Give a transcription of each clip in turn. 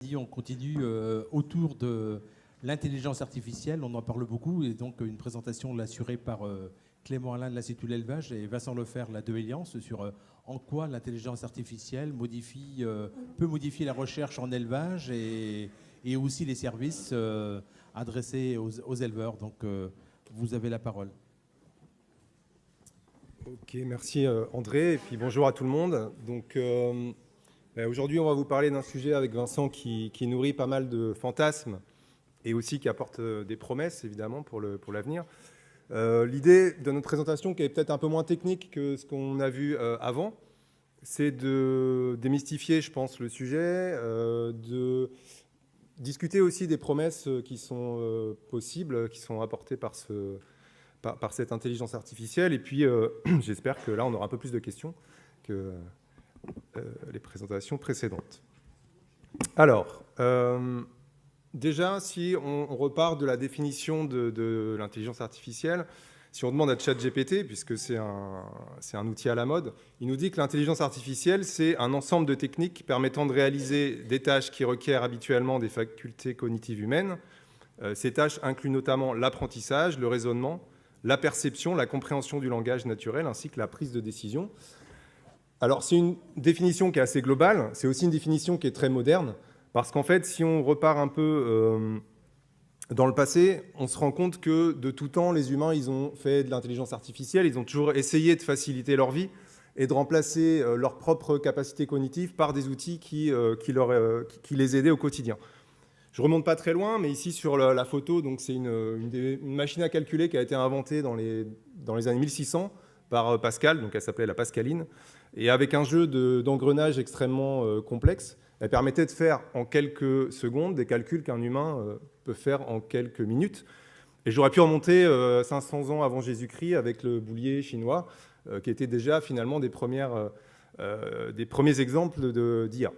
On continue autour de l'intelligence artificielle, on en parle beaucoup, et donc une présentation assurée par Clément Alain de l'Institut de l'élevage et Vincent Lefer, la de Eliance, sur en quoi l'intelligence artificielle peut modifier la recherche en élevage et aussi les services adressés aux éleveurs. Donc vous avez la parole. Ok, merci André, et puis bonjour à tout le monde. Donc, aujourd'hui, on va vous parler d'un sujet avec Vincent qui nourrit pas mal de fantasmes et aussi qui apporte des promesses, évidemment, pour l'avenir. L'idée de notre présentation, qui est peut-être un peu moins technique que ce qu'on a vu avant, c'est de démystifier, je pense, le sujet, de discuter aussi des promesses qui sont possibles, qui sont apportées par cette intelligence artificielle. Et puis, j'espère que là, on aura un peu plus de questions que les présentations précédentes. Alors, déjà, si on repart de la définition de l'intelligence artificielle, si on demande à ChatGPT, puisque c'est un outil à la mode, il nous dit que l'intelligence artificielle, c'est un ensemble de techniques permettant de réaliser des tâches qui requièrent habituellement des facultés cognitives humaines. Ces tâches incluent notamment l'apprentissage, le raisonnement, la perception, la compréhension du langage naturel, ainsi que la prise de décision. Alors, c'est une définition qui est assez globale, c'est aussi une définition qui est très moderne, parce qu'en fait, si on repart un peu dans le passé, on se rend compte que de tout temps, les humains, ils ont fait de l'intelligence artificielle, ils ont toujours essayé de faciliter leur vie et de remplacer leurs propres capacités cognitives par des outils qui les aidaient au quotidien. Je ne remonte pas très loin, mais ici sur la photo, donc c'est une machine à calculer qui a été inventée dans les années 1600 par Pascal, donc elle s'appelait la Pascaline, et avec un jeu d'engrenage extrêmement complexe, elle permettait de faire en quelques secondes des calculs qu'un humain peut faire en quelques minutes. Et j'aurais pu remonter 500 ans avant Jésus-Christ avec le boulier chinois, qui était déjà finalement des premiers exemples d'IA.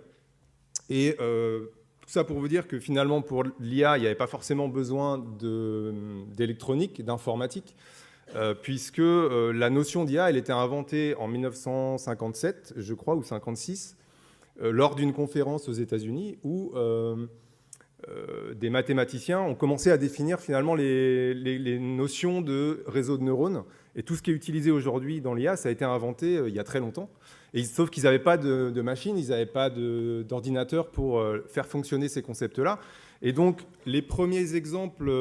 Et tout ça pour vous dire que finalement, pour l'IA, il n'y avait pas forcément besoin d'électronique, d'informatique, puisque la notion d'IA, elle était inventée en 1957, je crois, ou 56, lors d'une conférence aux États-Unis où des mathématiciens ont commencé à définir finalement les notions de réseau de neurones. Et tout ce qui est utilisé aujourd'hui dans l'IA, ça a été inventé il y a très longtemps. Sauf qu'ils n'avaient pas de machine, ils n'avaient pas d'ordinateur pour faire fonctionner ces concepts-là. Et donc, les premiers exemples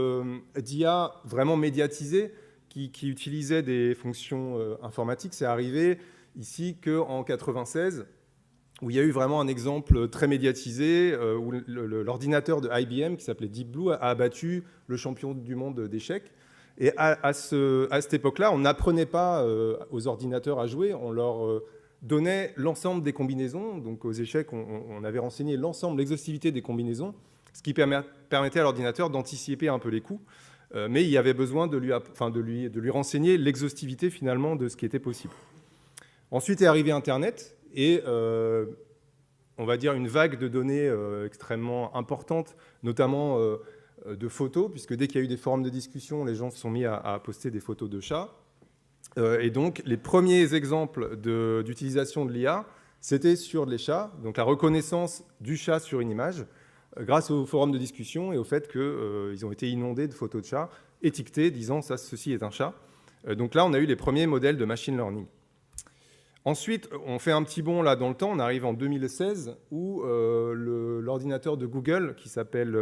d'IA vraiment médiatisés qui utilisaient des fonctions informatiques, c'est arrivé ici qu'en 1996, où il y a eu vraiment un exemple très médiatisé, où l'ordinateur de IBM, qui s'appelait Deep Blue, a abattu le champion du monde d'échecs. Et à cette époque-là, on n'apprenait pas aux ordinateurs à jouer, on leur donnait l'ensemble des combinaisons. Donc aux échecs, on avait renseigné l'ensemble, l'exhaustivité des combinaisons, ce qui permettait à l'ordinateur d'anticiper un peu les coups. Mais il y avait besoin de lui renseigner l'exhaustivité finalement de ce qui était possible. Ensuite est arrivé Internet et on va dire une vague de données extrêmement importante, notamment de photos, puisque dès qu'il y a eu des forums de discussion, les gens se sont mis à poster des photos de chats. Et donc, les premiers exemples d'utilisation de l'IA, c'était sur les chats, donc la reconnaissance du chat sur une image, grâce aux forums de discussion et au fait qu'ils ont été inondés de photos de chats, étiquetées, disant « ça, ceci est un chat ». Donc là, on a eu les premiers modèles de machine learning. Ensuite, on fait un petit bond là dans le temps, on arrive en 2016, où l'ordinateur de Google, qui s'appelle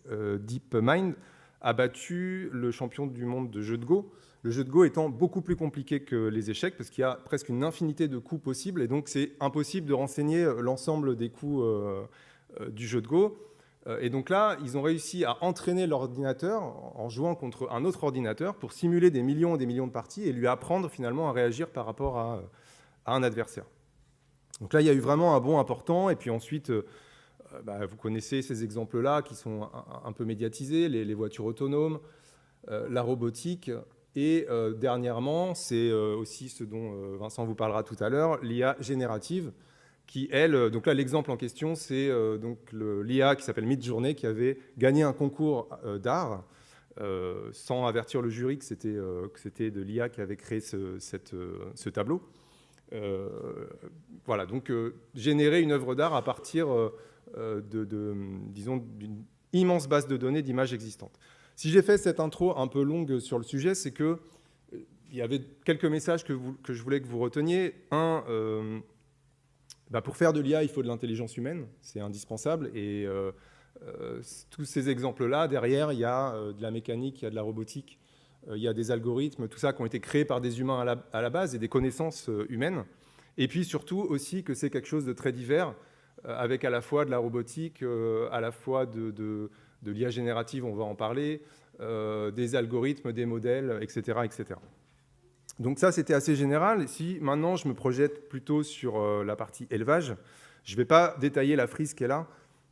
DeepMind, a battu le champion du monde de jeu de Go. Le jeu de Go étant beaucoup plus compliqué que les échecs, parce qu'il y a presque une infinité de coups possibles, et donc c'est impossible de renseigner l'ensemble des coups du jeu de Go. Et donc là, ils ont réussi à entraîner l'ordinateur en jouant contre un autre ordinateur pour simuler des millions et des millions de parties et lui apprendre finalement à réagir par rapport à un adversaire. Donc là, il y a eu vraiment un bond important. Et puis ensuite, vous connaissez ces exemples-là qui sont un peu médiatisés, les voitures autonomes, la robotique. Et dernièrement, c'est aussi ce dont Vincent vous parlera tout à l'heure, l'IA générative, qui, elle, donc là, l'exemple en question, c'est donc l'IA qui s'appelle Midjourney, qui avait gagné un concours d'art, sans avertir le jury que c'était de l'IA qui avait créé ce tableau. Voilà, donc générer une œuvre d'art à partir disons, d'une immense base de données d'images existantes. Si j'ai fait cette intro un peu longue sur le sujet, c'est qu'il y avait quelques messages que je voulais que vous reteniez. Un, pour faire de l'IA, il faut de l'intelligence humaine, c'est indispensable. Et tous ces exemples-là, derrière, il y a de la mécanique, il y a de la robotique, il y a des algorithmes, tout ça qui ont été créés par des humains à la base et des connaissances humaines. Et puis surtout aussi que c'est quelque chose de très divers, avec à la fois de la robotique, à la fois de l'IA générative, on va en parler, des algorithmes, des modèles, etc., etc. Donc ça, c'était assez général. Si maintenant, je me projette plutôt sur la partie élevage, je ne vais pas détailler la frise qui est là,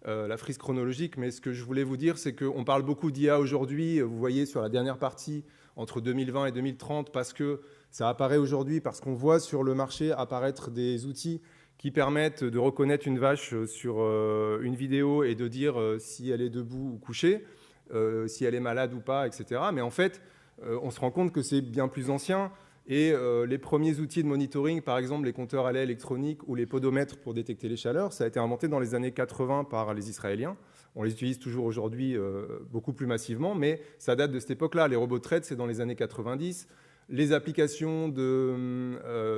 la frise chronologique, mais ce que je voulais vous dire, c'est qu'on parle beaucoup d'IA aujourd'hui, vous voyez sur la dernière partie, entre 2020 et 2030, parce que ça apparaît aujourd'hui, parce qu'on voit sur le marché apparaître des outils qui permettent de reconnaître une vache sur une vidéo et de dire si elle est debout ou couchée, si elle est malade ou pas, etc. Mais en fait, on se rend compte que c'est bien plus ancien. Et les premiers outils de monitoring, par exemple les compteurs à lait électroniques ou les podomètres pour détecter les chaleurs, ça a été inventé dans les années 80 par les Israéliens. On les utilise toujours aujourd'hui beaucoup plus massivement, mais ça date de cette époque-là. Les robots de traite, c'est dans les années 90. Les applications,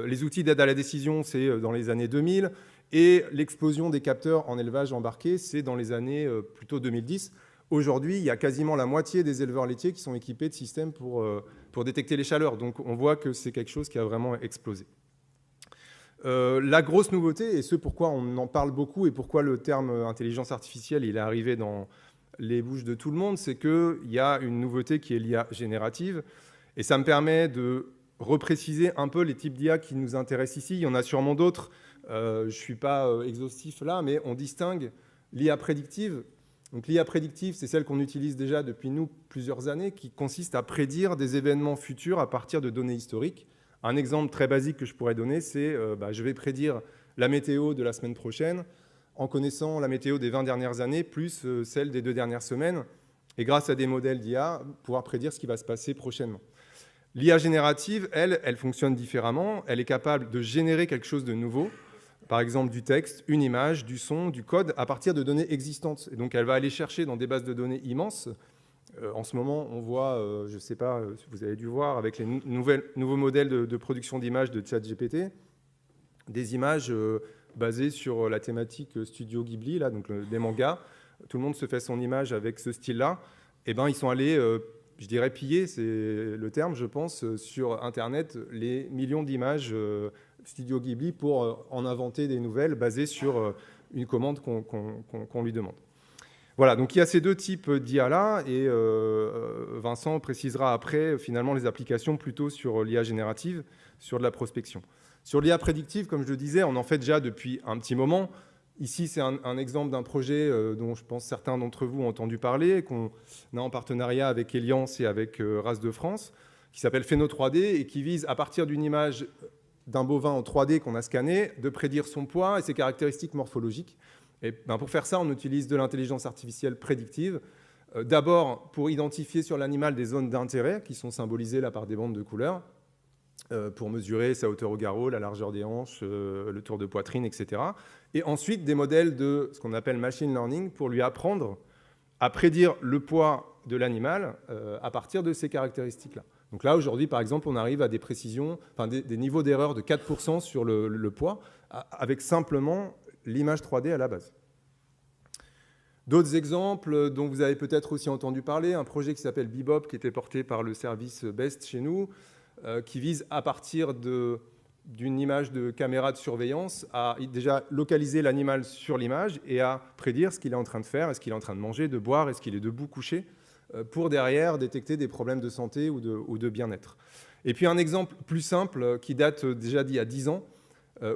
les outils d'aide à la décision, c'est dans les années 2000. Et l'explosion des capteurs en élevage embarqués, c'est dans les années plutôt 2010. Aujourd'hui, il y a quasiment la moitié des éleveurs laitiers qui sont équipés de systèmes pour détecter les chaleurs. Donc, on voit que c'est quelque chose qui a vraiment explosé. La grosse nouveauté, et ce pourquoi on en parle beaucoup et pourquoi le terme intelligence artificielle il est arrivé dans les bouches de tout le monde, c'est qu'il y a une nouveauté qui est l'IA générative. Et ça me permet de repréciser un peu les types d'IA qui nous intéressent ici. Il y en a sûrement d'autres. Je ne suis pas exhaustif là, mais on distingue l'IA prédictive. Donc l'IA prédictive, c'est celle qu'on utilise déjà depuis nous plusieurs années, qui consiste à prédire des événements futurs à partir de données historiques. Un exemple très basique que je pourrais donner, c'est je vais prédire la météo de la semaine prochaine en connaissant la météo des 20 dernières années plus celle des 2 dernières semaines, et grâce à des modèles d'IA, pouvoir prédire ce qui va se passer prochainement. L'IA générative, elle fonctionne différemment. Elle est capable de générer quelque chose de nouveau, par exemple du texte, une image, du son, du code, à partir de données existantes. Et donc, elle va aller chercher dans des bases de données immenses. En ce moment, on voit, je ne sais pas si vous avez dû voir, avec les nouveaux modèles de production d'images de ChatGPT, des images basées sur la thématique Studio Ghibli, là, donc des mangas. Tout le monde se fait son image avec ce style-là. Eh ben, ils sont allés... je dirais piller, c'est le terme, je pense, sur Internet, les millions d'images Studio Ghibli pour en inventer des nouvelles basées sur une commande qu'on lui demande. Voilà, donc il y a ces deux types d'IA-là, et Vincent précisera après, finalement, les applications plutôt sur l'IA générative, sur de la prospection. Sur l'IA prédictive, comme je le disais, on en fait déjà depuis un petit moment. Ici, c'est un exemple d'un projet dont je pense certains d'entre vous ont entendu parler, qu'on a en partenariat avec Eliance et avec Race de France, qui s'appelle Phéno 3D et qui vise, à partir d'une image d'un bovin en 3D qu'on a scanné, de prédire son poids et ses caractéristiques morphologiques. Et pour faire ça, on utilise de l'intelligence artificielle prédictive, d'abord pour identifier sur l'animal des zones d'intérêt qui sont symbolisées là par des bandes de couleurs, pour mesurer sa hauteur au garrot, la largeur des hanches, le tour de poitrine, etc. Et ensuite, des modèles de ce qu'on appelle machine learning pour lui apprendre à prédire le poids de l'animal à partir de ces caractéristiques-là. Donc là, aujourd'hui, par exemple, on arrive à des précisions, enfin des niveaux d'erreur de 4% sur le poids, avec simplement l'image 3D à la base. D'autres exemples dont vous avez peut-être aussi entendu parler, un projet qui s'appelle Bebop, qui était porté par le service BEST chez nous, qui vise à partir d'une image de caméra de surveillance à déjà localiser l'animal sur l'image et à prédire ce qu'il est en train de faire, est-ce qu'il est en train de manger, de boire, est-ce qu'il est debout, couché, pour derrière détecter des problèmes de santé ou de bien-être. Et puis un exemple plus simple qui date déjà d'il y a 10 ans,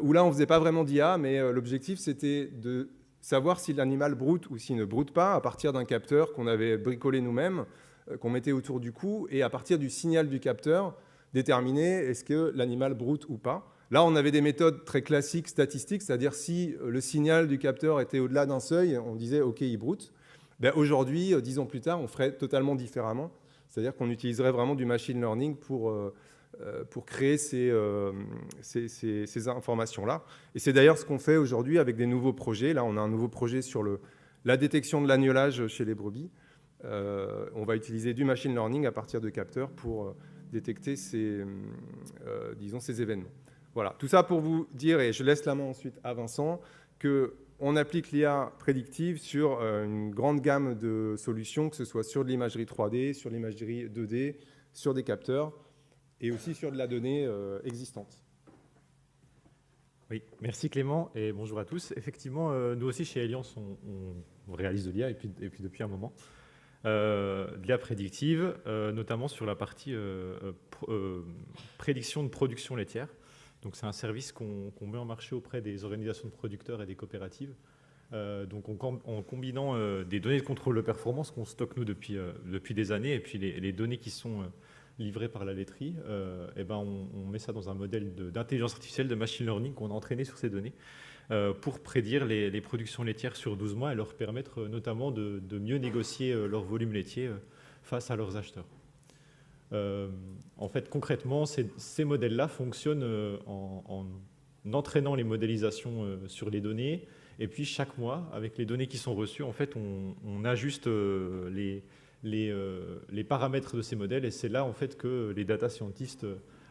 où là on ne faisait pas vraiment d'IA, mais l'objectif c'était de savoir si l'animal broute ou s'il ne broute pas à partir d'un capteur qu'on avait bricolé nous-mêmes, qu'on mettait autour du cou, et à partir du signal du capteur, déterminer est-ce que l'animal broute ou pas. Là, on avait des méthodes très classiques statistiques, c'est-à-dire si le signal du capteur était au-delà d'un seuil, on disait « OK, il broute ». Aujourd'hui, 10 ans plus tard, on ferait totalement différemment, c'est-à-dire qu'on utiliserait vraiment du machine learning pour pour créer ces informations-là. Et c'est d'ailleurs ce qu'on fait aujourd'hui avec des nouveaux projets. Là, on a un nouveau projet sur la détection de l'agnelage chez les brebis. On va utiliser du machine learning à partir de capteurs pour détecter ces événements. Voilà, tout ça pour vous dire, et je laisse la main ensuite à Vincent, qu'on applique l'IA prédictive sur une grande gamme de solutions, que ce soit sur de l'imagerie 3D, sur l'imagerie 2D, sur des capteurs, et aussi sur de la donnée existante. Oui, merci Clément, et bonjour à tous. Effectivement, nous aussi chez Alliance, on réalise de l'IA, et puis depuis un moment. De l'IA prédictive, notamment sur la partie prédiction de production laitière. Donc c'est un service qu'on met en marché auprès des organisations de producteurs et des coopératives. Donc en combinant des données de contrôle de performance qu'on stocke nous depuis des années, et puis les données qui sont livrées par la laiterie, on met ça dans un modèle d'intelligence artificielle, de machine learning qu'on a entraîné sur ces données pour prédire les productions laitières sur 12 mois et leur permettre notamment de mieux négocier leur volume laitier face à leurs acheteurs. En fait, concrètement, ces modèles-là fonctionnent en entraînant les modélisations sur les données. Et puis, chaque mois, avec les données qui sont reçues, en fait, on ajuste les paramètres de ces modèles. Et c'est là, en fait, que les data scientists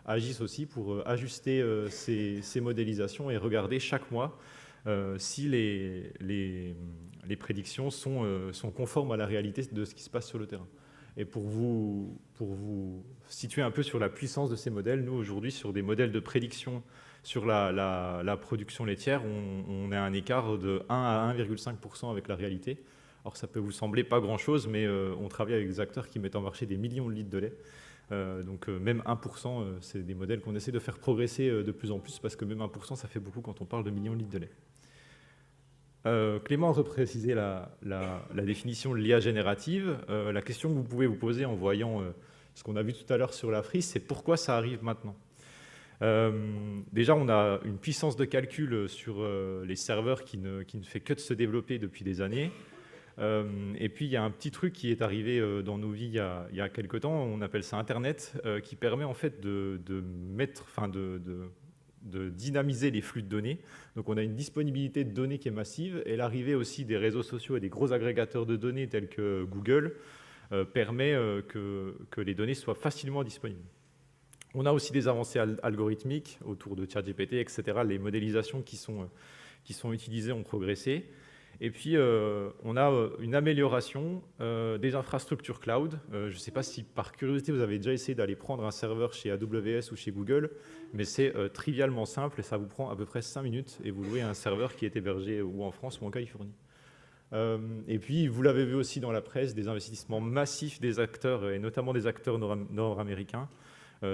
agissent aussi pour ajuster ces modélisations et regarder chaque mois si les prédictions sont conformes à la réalité de ce qui se passe sur le terrain. Et pour vous situer un peu sur la puissance de ces modèles, nous, aujourd'hui, sur des modèles de prédiction sur la production laitière, on a un écart de 1 à 1,5% avec la réalité. Alors, ça peut vous sembler pas grand-chose, mais on travaille avec des acteurs qui mettent en marché des millions de litres de lait. Donc, même 1%, c'est des modèles qu'on essaie de faire progresser de plus en plus, parce que même 1%, ça fait beaucoup quand on parle de millions de litres de lait. Clément a reprécisé la définition de l'IA générative. La question que vous pouvez vous poser en voyant ce qu'on a vu tout à l'heure sur la frise, c'est pourquoi ça arrive maintenant. Déjà, on a une puissance de calcul sur les serveurs qui ne fait que de se développer depuis des années. Et puis, il y a un petit truc qui est arrivé dans nos vies il y a quelques temps, on appelle ça Internet, qui permet en fait de dynamiser les flux de données. Donc on a une disponibilité de données qui est massive, et l'arrivée aussi des réseaux sociaux et des gros agrégateurs de données tels que Google permet que les données soient facilement disponibles. On a aussi des avancées algorithmiques autour de ChatGPT, etc. Les modélisations qui sont utilisées ont progressé. Et puis, on a une amélioration des infrastructures cloud. Je ne sais pas si, par curiosité, vous avez déjà essayé d'aller prendre un serveur chez AWS ou chez Google, mais c'est trivialement simple et ça vous prend à peu près 5 minutes et vous louez un serveur qui est hébergé ou en France ou en Californie. Et puis, vous l'avez vu aussi dans la presse, des investissements massifs des acteurs, et notamment des acteurs nord-américains,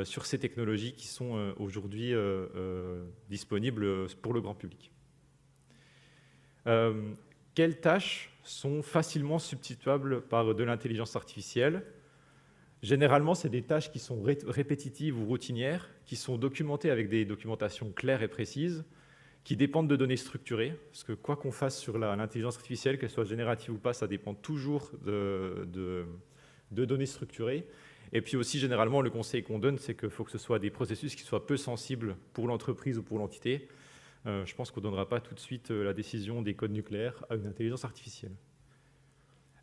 sur ces technologies qui sont aujourd'hui disponibles pour le grand public. Quelles tâches sont facilement substituables par de l'intelligence artificielle? Généralement, c'est des tâches qui sont répétitives ou routinières, qui sont documentées avec des documentations claires et précises, qui dépendent de données structurées, parce que quoi qu'on fasse sur l'intelligence artificielle, qu'elle soit générative ou pas, ça dépend toujours de données structurées. Et puis aussi, généralement, le conseil qu'on donne, c'est qu'il faut que ce soit des processus qui soient peu sensibles pour l'entreprise ou pour l'entité. Je pense qu'on ne donnera pas tout de suite la décision des codes nucléaires à une intelligence artificielle.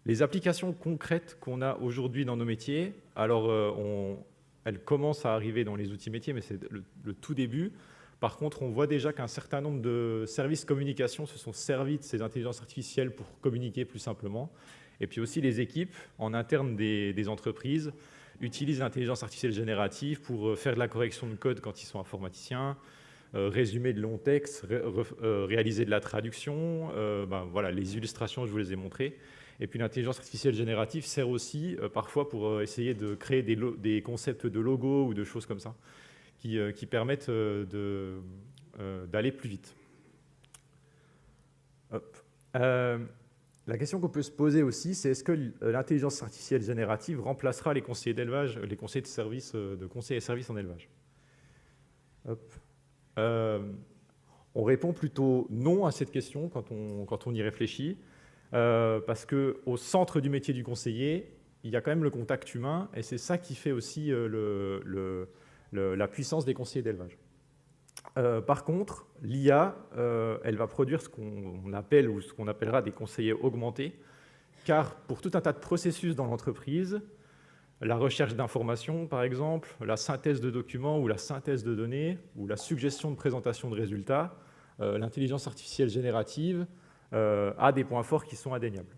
Les applications concrètes qu'on a aujourd'hui dans nos métiers, alors elles commencent à arriver dans les outils métiers, mais c'est le tout début. Par contre, on voit déjà qu'un certain nombre de services communication se sont servis de ces intelligences artificielles pour communiquer plus simplement. Et puis aussi, les équipes en interne des entreprises utilisent l'intelligence artificielle générative pour faire de la correction de code quand ils sont informaticiens, résumer de longs textes, réaliser de la traduction. Voilà, les illustrations, je vous les ai montrées. Et puis l'intelligence artificielle générative sert aussi parfois pour essayer de créer des concepts de logos ou de choses comme ça qui permettent d'aller plus vite. La question qu'on peut se poser aussi, c'est est-ce que l'intelligence artificielle générative remplacera les conseillers d'élevage, les conseillers de services, de conseillers et services en élevage? On répond plutôt non à cette question quand on y réfléchit, parce qu'au centre du métier du conseiller, il y a quand même le contact humain, et c'est ça qui fait aussi la puissance des conseillers d'élevage. Par contre, l'IA, elle va produire ce qu'on appelle ou ce qu'on appellera des conseillers augmentés, car pour tout un tas de processus dans l'entreprise, la recherche d'informations, par exemple, la synthèse de documents ou la synthèse de données, ou la suggestion de présentation de résultats, l'intelligence artificielle générative a des points forts qui sont indéniables.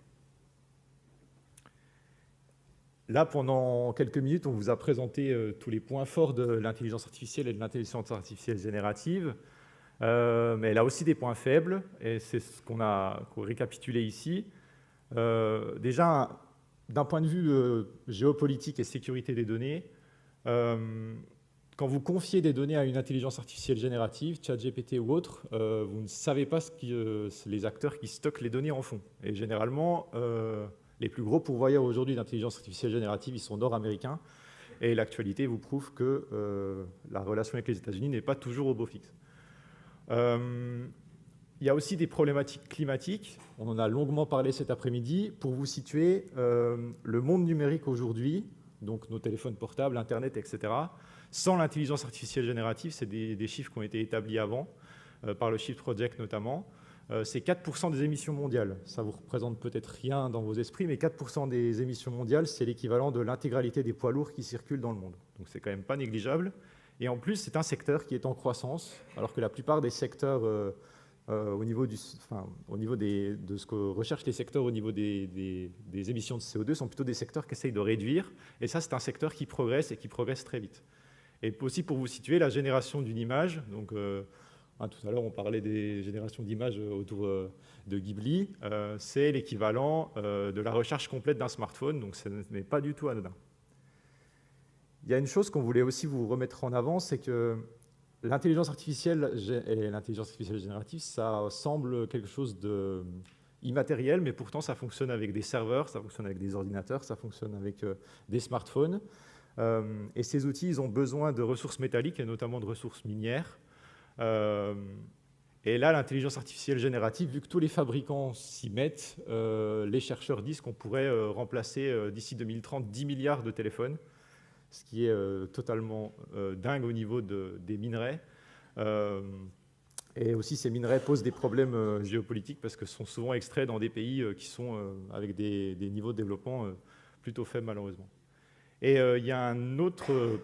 Là, pendant quelques minutes, on vous a présenté tous les points forts de l'intelligence artificielle et de l'intelligence artificielle générative, mais elle a aussi des points faibles, et c'est ce qu'on a récapitulé ici. Déjà, d'un point de vue géopolitique et sécurité des données, quand vous confiez des données à une intelligence artificielle générative, ChatGPT ou autre, vous ne savez pas ce que les acteurs qui stockent les données en font. Et généralement, les plus gros pourvoyeurs aujourd'hui d'intelligence artificielle générative, ils sont nord-américains. Et l'actualité vous prouve que la relation avec les États-Unis n'est pas toujours au beau fixe. Il y a aussi des problématiques climatiques. On en a longuement parlé cet après-midi. Pour vous situer, le monde numérique aujourd'hui, donc nos téléphones portables, Internet, etc., sans l'intelligence artificielle générative, c'est des chiffres qui ont été établis avant, par le Shift Project notamment, c'est 4% des émissions mondiales. Ça vous représente peut-être rien dans vos esprits, mais 4% des émissions mondiales, c'est l'équivalent de l'intégralité des poids lourds qui circulent dans le monde. Donc c'est quand même pas négligeable. Et en plus, c'est un secteur qui est en croissance, alors que la plupart des secteurs, au niveau de ce que recherchent les secteurs au niveau des émissions de CO2, sont plutôt des secteurs qui essayent de réduire. Et ça, c'est un secteur qui progresse et qui progresse très vite. Et aussi, pour vous situer, la génération d'une image, donc tout à l'heure, on parlait des générations d'images autour de Ghibli. C'est l'équivalent de la recherche complète d'un smartphone, donc ce n'est pas du tout anodin. Il y a une chose qu'on voulait aussi vous remettre en avant, c'est que l'intelligence artificielle et l'intelligence artificielle générative, ça semble quelque chose d'immatériel, mais pourtant ça fonctionne avec des serveurs, ça fonctionne avec des ordinateurs, ça fonctionne avec des smartphones. Et ces outils, ils ont besoin de ressources métalliques, et notamment de ressources minières. Et là, l'intelligence artificielle générative, vu que tous les fabricants s'y mettent, les chercheurs disent qu'on pourrait remplacer d'ici 2030 10 milliards de téléphones, ce qui est totalement dingue au niveau des minerais. Et aussi, ces minerais posent des problèmes géopolitiques parce que sont souvent extraits dans des pays qui sont avec des niveaux de développement plutôt faibles, malheureusement. Et il y a un autre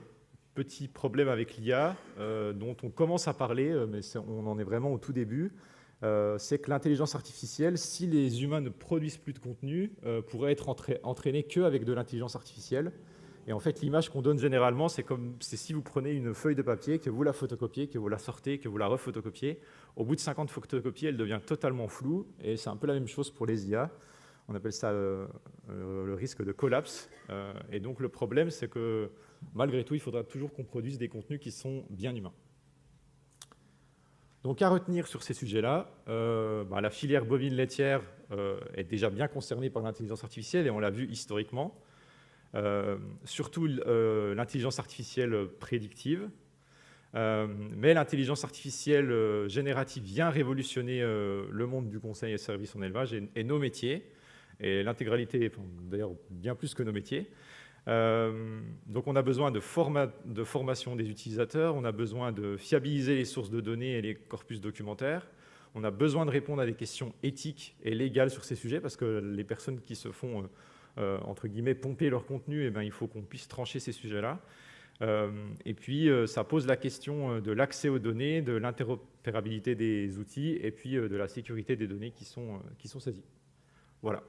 petit problème avec l'IA dont on commence à parler, mais on en est vraiment au tout début, c'est que l'intelligence artificielle, si les humains ne produisent plus de contenu, pourrait être entraînée qu'avec de l'intelligence artificielle. Et en fait, l'image qu'on donne généralement, c'est si vous prenez une feuille de papier, que vous la photocopiez, que vous la sortez, que vous la refotocopiez. Au bout de 50 photocopies, elle devient totalement floue. Et c'est un peu la même chose pour les IA. On appelle ça le risque de collapse. Et donc, le problème, c'est que malgré tout, il faudra toujours qu'on produise des contenus qui sont bien humains. Donc, à retenir sur ces sujets-là, la filière bovine laitière est déjà bien concernée par l'intelligence artificielle, et on l'a vu historiquement. Surtout l'intelligence artificielle prédictive. Mais l'intelligence artificielle générative vient révolutionner le monde du conseil et services en élevage et nos métiers, et l'intégralité, d'ailleurs bien plus que nos métiers. Donc on a besoin de formation des utilisateurs, on a besoin de fiabiliser les sources de données et les corpus documentaires, on a besoin de répondre à des questions éthiques et légales sur ces sujets, parce que les personnes qui se font entre guillemets, pomper leur contenu, eh bien, il faut qu'on puisse trancher ces sujets-là. Et puis, ça pose la question de l'accès aux données, de l'interopérabilité des outils, et puis de la sécurité des données qui sont saisies. Voilà.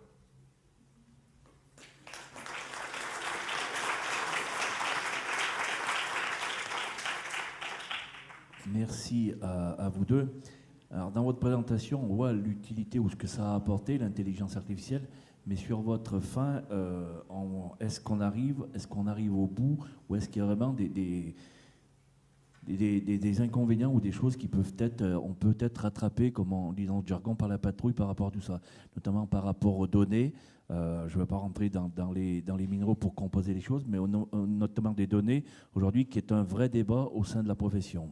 Merci à vous deux. Alors, dans votre présentation, on voit l'utilité ou ce que ça a apporté, l'intelligence artificielle. Mais sur votre fin, est-ce qu'on arrive au bout, ou est-ce qu'il y a vraiment des inconvénients ou des choses qui peuvent on peut être rattrapé, comme on dit dans le jargon, par la patrouille par rapport à tout ça, notamment par rapport aux données. Je ne vais pas rentrer dans les minéraux pour composer les choses, mais notamment des données aujourd'hui, qui est un vrai débat au sein de la profession.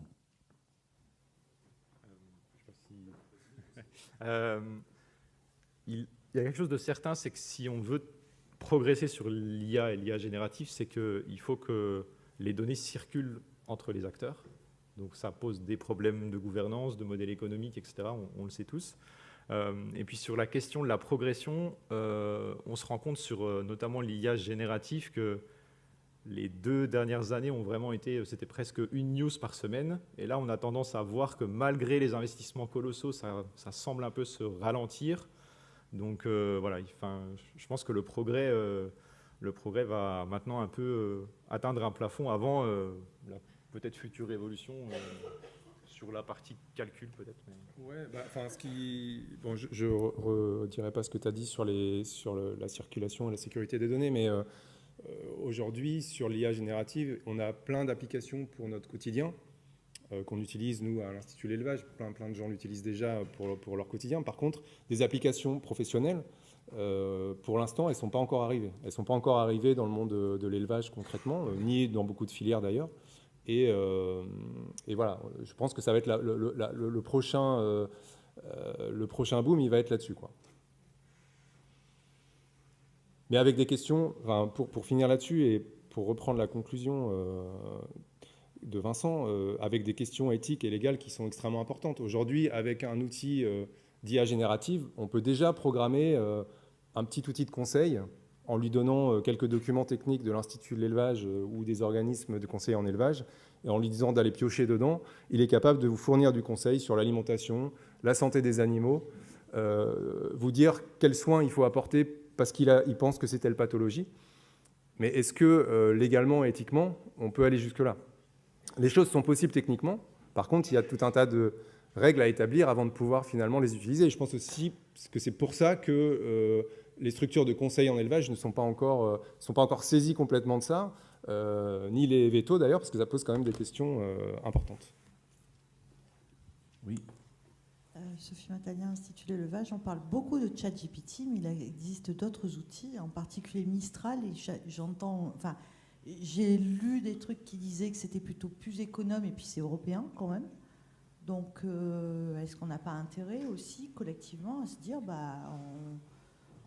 Il y a quelque chose de certain, c'est que si on veut progresser sur l'IA et l'IA générative, c'est qu'il faut que les données circulent entre les acteurs. Donc ça pose des problèmes de gouvernance, de modèle économique, etc. On le sait tous. Et puis sur la question de la progression, on se rend compte sur notamment l'IA générative que les 2 dernières années ont vraiment été, c'était presque une news par semaine. Et là, on a tendance à voir que malgré les investissements colossaux, ça semble un peu se ralentir. Donc voilà, je pense que le progrès va maintenant un peu atteindre un plafond avant la peut-être future évolution sur la partie calcul peut-être. Mais... Ouais, bon, je ne redirai pas ce que tu as dit sur la circulation et la sécurité des données, mais aujourd'hui, sur l'IA générative, on a plein d'applications pour notre quotidien qu'on utilise, nous, à l'Institut de l'élevage. Plein de gens l'utilisent déjà pour leur quotidien. Par contre, des applications professionnelles, pour l'instant, elles ne sont pas encore arrivées. Elles ne sont pas encore arrivées dans le monde de l'élevage concrètement, ni dans beaucoup de filières d'ailleurs. Et voilà, je pense que ça va être le prochain boom, il va être là-dessus, quoi. Mais avec des questions, pour finir là-dessus et pour reprendre la conclusion de Vincent, avec des questions éthiques et légales qui sont extrêmement importantes. Aujourd'hui, avec un outil d'IA générative, on peut déjà programmer un petit outil de conseil en lui donnant quelques documents techniques de l'Institut de l'élevage ou des organismes de conseil en élevage, et en lui disant d'aller piocher dedans, il est capable de vous fournir du conseil sur l'alimentation, la santé des animaux, vous dire quels soins il faut apporter parce qu'il pense que c'est telle pathologie. Mais est-ce que légalement et éthiquement, on peut aller jusque-là ? Les choses sont possibles techniquement. Par contre, il y a tout un tas de règles à établir avant de pouvoir finalement les utiliser. Et je pense aussi que c'est pour ça que les structures de conseil en élevage ne sont pas encore saisies complètement de ça, ni les vétos d'ailleurs, parce que ça pose quand même des questions importantes. Oui. Sophie Matalien, Institut de l'élevage, on parle beaucoup de ChatGPT, mais il existe d'autres outils, en particulier Mistral, et j'ai lu des trucs qui disaient que c'était plutôt plus économe, et puis c'est européen quand même. Donc, est-ce qu'on n'a pas intérêt aussi, collectivement, à se dire,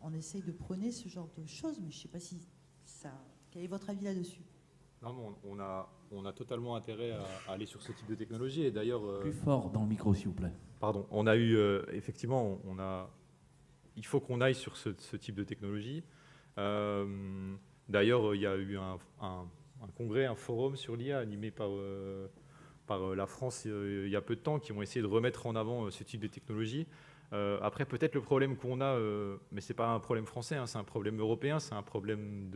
on essaye de prôner ce genre de choses, mais je ne sais pas si ça... Quel est votre avis là-dessus ? Non, on a totalement intérêt à aller sur ce type de technologie. Et d'ailleurs, Plus fort dans le micro, s'il vous plaît. Pardon, on a eu, effectivement, il faut qu'on aille sur ce type de technologie. D'ailleurs, il y a eu un congrès, un forum sur l'IA animé par la France il y a peu de temps, qui ont essayé de remettre en avant ce type de technologie. Après, peut-être le problème qu'on a, mais ce n'est pas un problème français, hein, c'est un problème européen, c'est un problème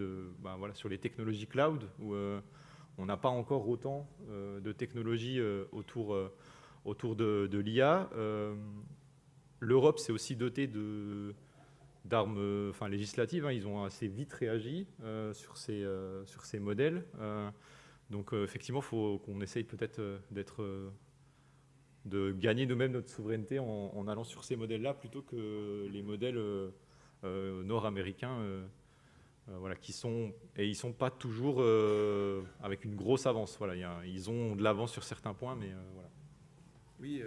sur les technologies cloud, où on n'a pas encore autant de technologies autour de l'IA. L'Europe s'est aussi dotée d'armes législatives, hein, ils ont assez vite réagi sur ces modèles. Donc effectivement, il faut qu'on essaye peut-être de gagner nous-mêmes notre souveraineté en allant sur ces modèles-là plutôt que les modèles nord-américains ils sont pas toujours avec une grosse avance. Voilà, ils ont de l'avance sur certains points, mais voilà. Oui,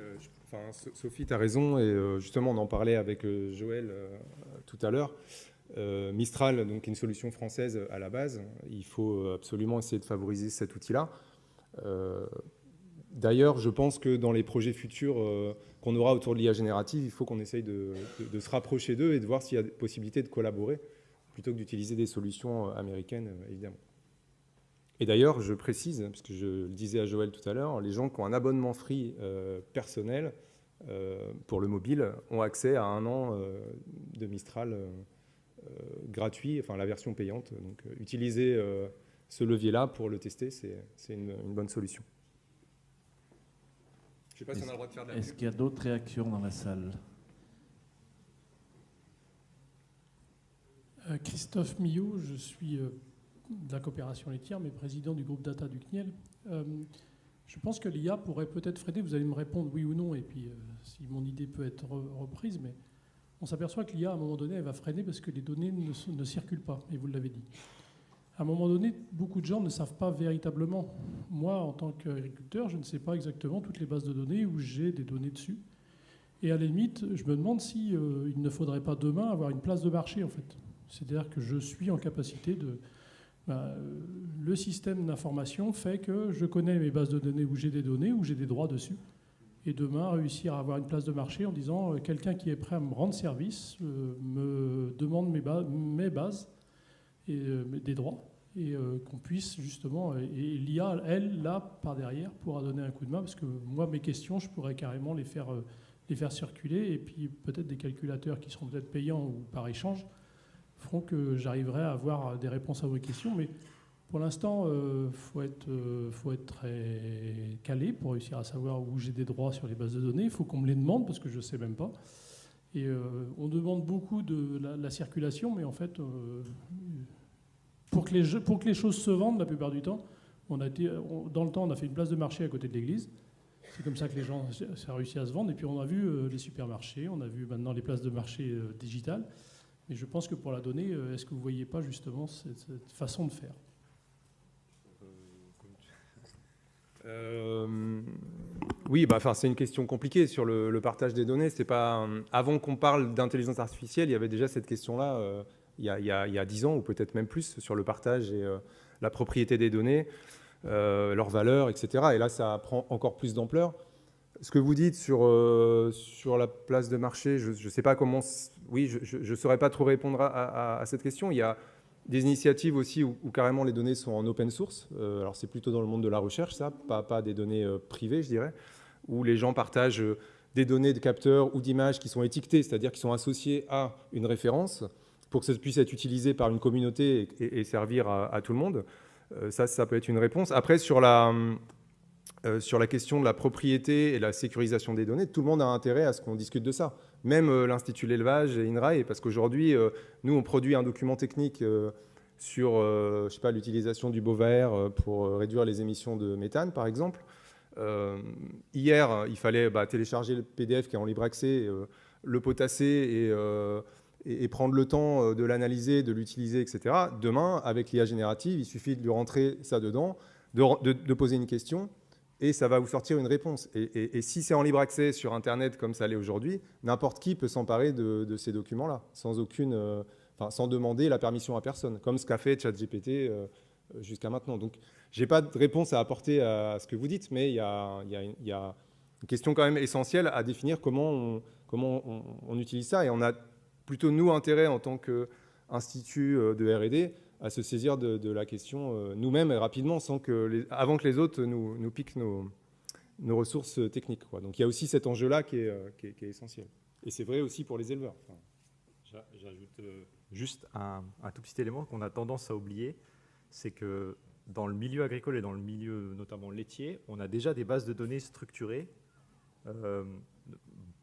Sophie, tu as raison, et justement on en parlait avec Joël tout à l'heure. Mistral, donc une solution française à la base, il faut absolument essayer de favoriser cet outil-là. D'ailleurs, je pense que dans les projets futurs qu'on aura autour de l'IA générative, il faut qu'on essaye de se rapprocher d'eux et de voir s'il y a des possibilités de collaborer, plutôt que d'utiliser des solutions américaines, évidemment. Et d'ailleurs, je précise, parce que je le disais à Joël tout à l'heure, les gens qui ont un abonnement free personnel pour le mobile ont accès à 1 an de Mistral gratuit, enfin la version payante. Donc utiliser ce levier-là pour le tester, c'est une bonne solution. Je ne sais pas si on a le droit de faire de la pub. Est-ce qu'il y a d'autres réactions dans la salle ? Christophe Millot, je suis de la coopération laitière, mais président du groupe Data du CNIEL. Je pense que l'IA pourrait peut-être freiner, vous allez me répondre oui ou non, et puis si mon idée peut être reprise, mais on s'aperçoit que l'IA, à un moment donné, elle va freiner parce que les données ne circulent pas, et vous l'avez dit. À un moment donné, beaucoup de gens ne savent pas véritablement. Moi, en tant qu'agriculteur, je ne sais pas exactement toutes les bases de données où j'ai des données dessus. Et à la limite, je me demande si il ne faudrait pas demain avoir une place de marché, en fait. C'est-à-dire que je suis en capacité de le système d'information fait que je connais mes bases de données où j'ai des données, où j'ai des droits dessus. Et demain, réussir à avoir une place de marché en disant quelqu'un qui est prêt à me rendre service me demande mes bases et des droits. Et qu'on puisse justement, et l'IA, elle, là, par derrière, pourra donner un coup de main, parce que moi, mes questions, je pourrais carrément les faire circuler, et puis peut-être des calculateurs qui seront peut-être payants ou par échange feront que j'arriverai à avoir des réponses à vos questions. Mais pour l'instant, faut être très calé pour réussir à savoir où j'ai des droits sur les bases de données. Il faut qu'on me les demande, parce que je ne sais même pas. Et on demande beaucoup de la circulation, mais en fait... Pour que les choses se vendent, la plupart du temps, dans le temps, on a fait une place de marché à côté de l'église. C'est comme ça que ça a réussi à se vendre. Et puis on a vu les supermarchés, on a vu maintenant les places de marché digitales. Mais je pense que pour la donnée, est-ce que vous ne voyez pas justement cette façon de faire ? Oui, c'est une question compliquée sur le partage des données. C'est pas, avant qu'on parle d'intelligence artificielle, il y avait déjà cette question-là. Il y a 10 ans, ou peut-être même plus, sur le partage et la propriété des données, leur valeur, etc. Et là, ça prend encore plus d'ampleur. Ce que vous dites sur la place de marché, je ne sais pas comment... Oui, je ne saurais pas trop répondre à cette question. Il y a des initiatives aussi où carrément les données sont en open source. Alors, c'est plutôt dans le monde de la recherche, ça, pas des données privées, je dirais, où les gens partagent des données de capteurs ou d'images qui sont étiquetées, c'est-à-dire qui sont associées à une référence, pour que ça puisse être utilisé par une communauté et servir à tout le monde. Ça peut être une réponse. Après, sur la question de la propriété et la sécurisation des données, tout le monde a intérêt à ce qu'on discute de ça. Même l'Institut de l'élevage et INRAE, parce qu'aujourd'hui, nous, on produit un document technique sur l'utilisation du bovaer pour réduire les émissions de méthane, par exemple. Hier, il fallait télécharger le PDF qui est en libre accès, le potasser et prendre le temps de l'analyser, de l'utiliser, etc. Demain, avec l'IA générative, il suffit de lui rentrer ça dedans, de poser une question, et ça va vous sortir une réponse. Et si c'est en libre accès sur Internet, comme ça l'est aujourd'hui, n'importe qui peut s'emparer de ces documents-là, sans demander la permission à personne, comme ce qu'a fait ChatGPT jusqu'à maintenant. Donc, je n'ai pas de réponse à apporter à ce que vous dites, mais il y a une question quand même essentielle à définir comment on utilise ça, et on a plutôt, nous, intérêt en tant qu'institut de R&D à se saisir de la question nous-mêmes et rapidement, avant que les autres nous piquent nos ressources techniques, quoi. Donc il y a aussi cet enjeu-là qui est essentiel. Et c'est vrai aussi pour les éleveurs. J'ajoute juste un tout petit élément qu'on a tendance à oublier, c'est que dans le milieu agricole et dans le milieu notamment laitier, on a déjà des bases de données structurées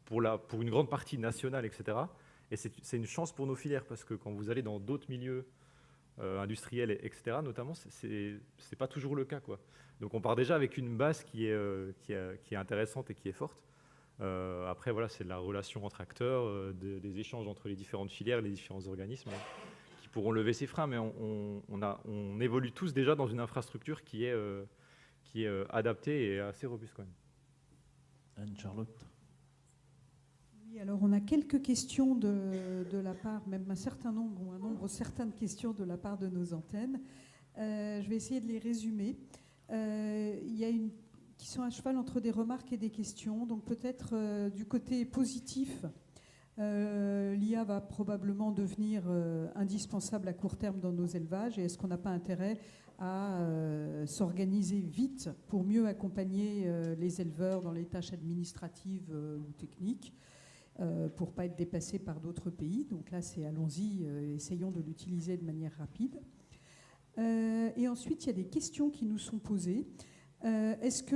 pour une grande partie nationale, etc. Et c'est une chance pour nos filières, parce que quand vous allez dans d'autres milieux industriels, etc., notamment, c'est pas toujours le cas, quoi. Donc on part déjà avec une base qui est intéressante et qui est forte. Après, voilà, c'est la relation entre acteurs, des échanges entre les différentes filières, les différents organismes qui pourront lever ces freins, mais on évolue tous déjà dans une infrastructure qui est adaptée et assez robuste quand même. Anne-Charlotte. Alors, on a quelques questions de la part, même un certain nombre, ou un nombre certain de questions de la part de nos antennes. Je vais essayer de les résumer. Il y a qui sont à cheval entre des remarques et des questions. Donc, peut-être du côté positif, l'IA va probablement devenir indispensable à court terme dans nos élevages. Et est-ce qu'on n'a pas intérêt à s'organiser vite pour mieux accompagner les éleveurs dans les tâches administratives ou techniques, pour ne pas être dépassés par d'autres pays. Donc là, c'est allons-y, essayons de l'utiliser de manière rapide. Et ensuite, il y a des questions qui nous sont posées. Est-ce que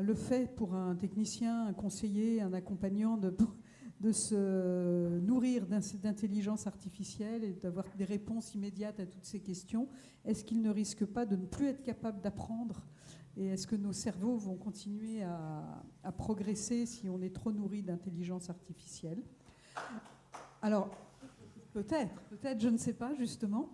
le fait pour un technicien, un conseiller, un accompagnant de se nourrir d'intelligence artificielle et d'avoir des réponses immédiates à toutes ces questions, est-ce qu'il ne risque pas de ne plus être capable d'apprendre ? Et est-ce que nos cerveaux vont continuer à progresser si on est trop nourri d'intelligence artificielle ? Alors, peut-être, je ne sais pas, justement.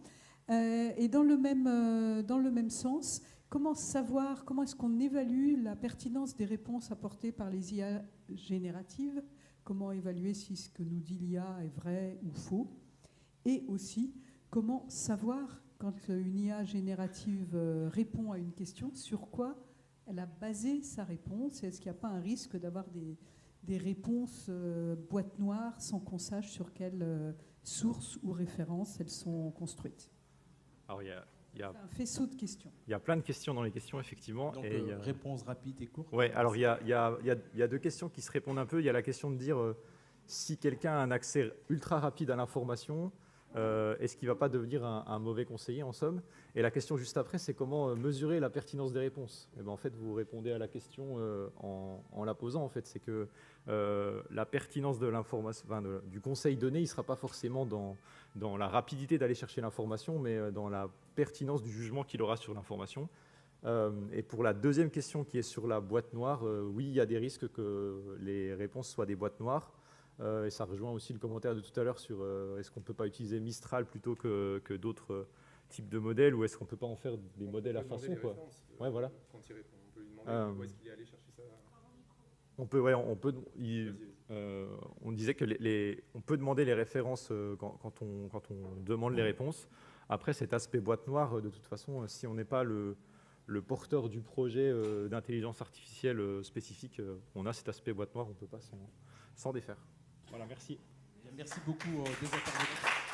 Et dans le même sens, comment est-ce qu'on évalue la pertinence des réponses apportées par les IA génératives ? Comment évaluer si ce que nous dit l'IA est vrai ou faux ? Et aussi, comment savoir quand une IA générative répond à une question, sur quoi elle a basé sa réponse? Est-ce qu'il n'y a pas un risque d'avoir des réponses boîte noire sans qu'on sache sur quelle source ou référence elles sont construites? Alors, il y a un faisceau de questions. Il y a plein de questions dans les questions, effectivement. Donc, et réponse rapide et courte. Oui, alors il y a deux questions qui se répondent un peu. Il y a la question de dire si quelqu'un a un accès ultra rapide à l'information, est-ce qu'il ne va pas devenir un mauvais conseiller, en somme? Et la question juste après, c'est comment mesurer la pertinence des réponses. Et ben, en fait, vous répondez à la question en la posant. En fait, c'est que la pertinence de l'information, du conseil donné, il ne sera pas forcément dans la rapidité d'aller chercher l'information, mais dans la pertinence du jugement qu'il aura sur l'information. Et pour la deuxième question qui est sur la boîte noire, oui, il y a des risques que les réponses soient des boîtes noires. Et ça rejoint aussi le commentaire de tout à l'heure sur est-ce qu'on ne peut pas utiliser Mistral plutôt que d'autres types de modèles, ou est-ce qu'on ne peut pas en faire des modèles à façon, quoi. Ouais, voilà. Quand il répond, on peut lui demander où est-ce qu'il est allé chercher ça. On disait que on peut demander les références quand on demande les réponses. Après, cet aspect boîte noire, de toute façon, si on n'est pas le porteur du projet d'intelligence artificielle spécifique, on a cet aspect boîte noire, on ne peut pas s'en défaire. Voilà, merci. Merci beaucoup aux deux intervenants.